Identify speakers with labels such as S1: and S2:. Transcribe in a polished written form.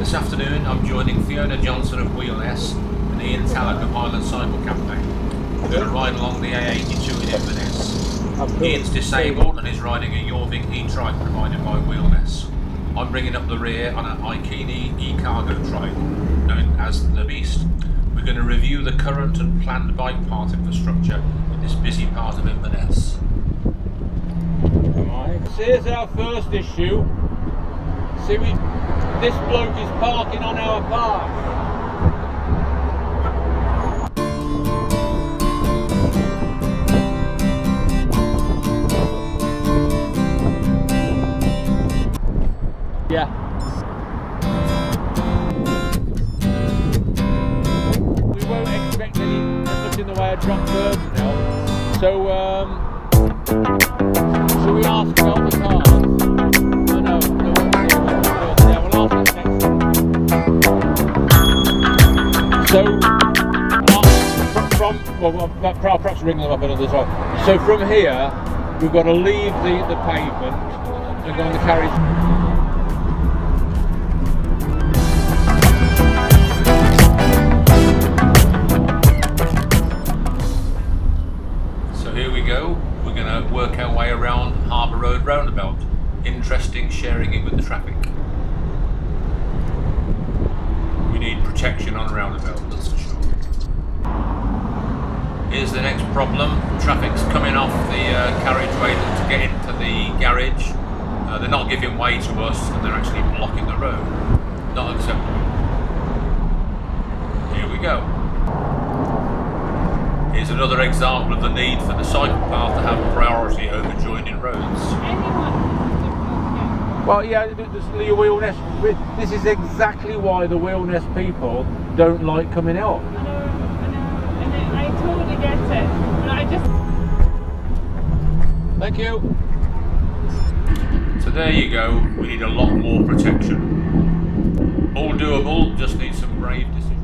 S1: This afternoon I'm joining Fiona Johnston of Inverness and Ian Tallach of Highland Cycle Campaign. We're going to ride along the A82 in Inverness. Ian's disabled and is riding a Yorving e-trike provided by Inverness. I'm bringing up the rear on an Ikini e-cargo trike, known as the Beast. We're going to review the current and planned bike path infrastructure in this busy part of Inverness.
S2: So here's our first issue. See, this bloke is parking on our path. Yeah. We won't expect much in the way of drop curbs now. So we ask about the cars. Perhaps ring them up another time. So from here, we've got to leave the pavement and go on the carriage.
S1: So here we go. We're going to work our way around Harbour Road roundabout. Interesting sharing it with the traffic. We need protection on roundabout, that's for sure. Here's the next problem. Traffic's coming off the carriageway to get into the garage. They're not giving way to us and they're actually blocking the road. Not acceptable. Here we go. Here's another example of the need for the cycle path to have priority over joining roads.
S2: Well, yeah, the Inverness. This is exactly why the Inverness people don't like coming out.
S3: I totally get it, but I just...
S2: Thank you.
S1: So there you go, we need a lot more protection. All doable, just need some brave decisions.